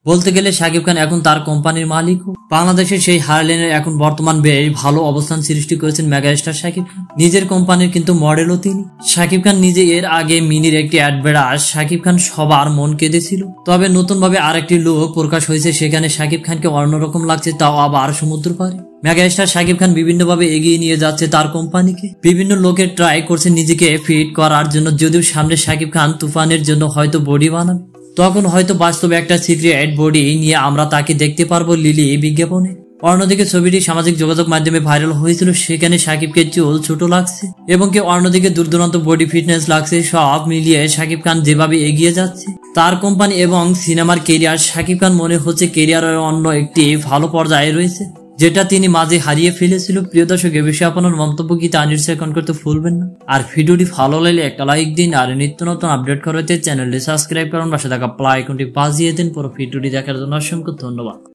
বলতে গেলে শাকিব খান এখন তার কোম্পানির মালিক। বাংলাদেশের সেই হারলেনের এখন বর্তমান বেশ ভালো অবস্থান সৃষ্টি করেছেন মেগাস্টার শাকিব খান। নিজের কোম্পানির কিন্তু মডেলও তিনি। শাকিব খান নিজে এর আগে মিনির একটি অ্যাডভার্টাইজ শাকিব খান সবার মন কেঁদেছিল। তবে নতুন ভাবে আরেকটি লুক প্রকাশ হয়েছে, সেখানে শাকিব খানকে অন্যরকম লাগছে, তাও আবার সমুদ্র পারে। মেগাস্টার শাকিব খান বিভিন্নভাবে এগিয়ে নিয়ে যাচ্ছে তার কোম্পানিকে। বিভিন্ন লোকের ট্রাই করছে নিজেকে ফিট করার জন্য, যদিও সামনে শাকিব খান তুফানের জন্য হয়তো বডি বানাবে, তখন হয়তো বাস্তবে একটা সিক্রেট বডি নিয়ে আমরা তাকে দেখতে পারবো লিলি বিজ্ঞাপনে। অন্যদিকে ছবিটি সামাজিক যোগাযোগ মাধ্যমে ভাইরাল হয়েছিল, সেখানে শাকিবকে চুল ছোট লাগছে এবং অন্যদিকে দূরদূরান্ত বডি ফিটনেস লাগছে। সব মিলিয়ে শাকিব খান যেভাবে এগিয়ে যাচ্ছে তার কোম্পানি এবং সিনেমার কেরিয়ার, শাকিব খান মনে হচ্ছে কেরিয়ারের অন্য একটি ভালো পর্যায়ে রয়েছে, যেটা তিনি মাঝে হারিয়ে ফেলেছিল। প্রিয় দর্শক, এ বিষয়ে আপনার মন্তব্য কি তা নিশ্চয়ই কমেন্ট করতে ভুলবেন না। আর ভিডিওটি ভালো লাগলে একটা লাইক দিন, আর নিত্য নতুন আপডেট করাতে চ্যানেলটি সাবস্ক্রাইব করুন, পাশে থাকা প্লে আইকনটি বাজিয়ে দিন। পুরো ভিডিওটি দেখার জন্য অসংখ্য ধন্যবাদ।